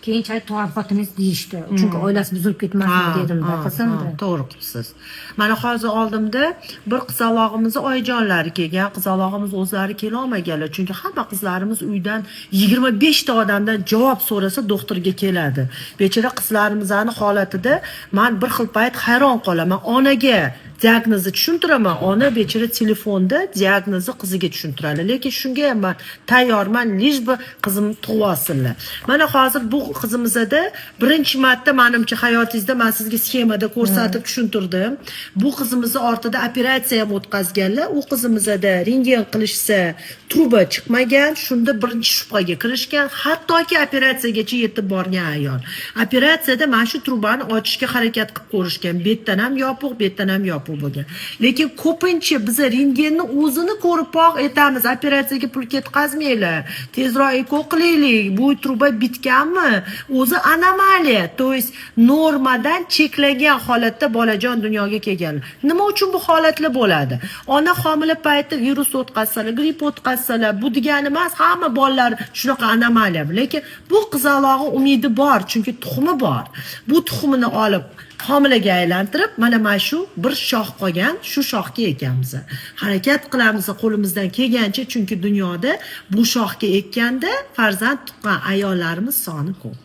keyinchalik tug'an xotiniz deyishdi. Chunki oilasi buzilib ketmasin dedimda, qizimda. To'g'ri qilibsiz. Mana hozir oldimda bir qizalog'imizni oyijonlari kelgan, qizalog'imiz o'zlari kela olmaganlar. Chunki hamma qizlarimiz uydan 25 ta odamdan javob so'rasa doktorga keladi. Bechora qizlarimizning holatida men bir xil payt hayron qolaman. Onaga diagnozni tushuntiraman, ona bechora telefonda diagnozni qiziga tushuntiradi. Lekin shunga ham men tayyorman, lishba qizim tug'ib olsinlar. Mana hozir bu qizimizda birinchi marta menimcha hayotingizda men sizga sxemada ko'rsatib tushuntirdim. Bu qizimizni ortida operatsiya ham o'tkazganlar. U qizimizda rentgen qilishsa truba chiqmagan, shunda birinchi shubhaga kirishgan, hattoki operatsiyagacha yetib borgan ayol. Operatsiyada mana shu trubani ochishga harakat qilib ko'rishgan. Betdan ham yopiq, betdan ham yopiq bo'lgan. Lekin ko'pincha biz rentgenni o'zini ko'rib boq etamiz, operatsiyaga pul ketkazmanglar. Tezroq eko qilaylik. Bu truba bitganmi? O'zi anomaliya, to есть normadan cheklagan holatda bolajon dunyoga kelgan. Nima uchun bu holatlar bo'ladi? Ona homila payti virus o'tkazsalar, gripp o'tkazsalar, bu degani emas, hamma bolalar shunaqa anomaliya. Lekin bu qizalog'i umidi bor, chunki tuxumi bor. Bu tuxumini olib homilaga aylantirib, mana shu bir shox qolgan, shu shoxga ekamiz. Harakat qilamiz qo'limizdan kelgancha, chunki dunyoda bu shoxga ekkanda farzand tuqqan ayollarimiz soni ko'p.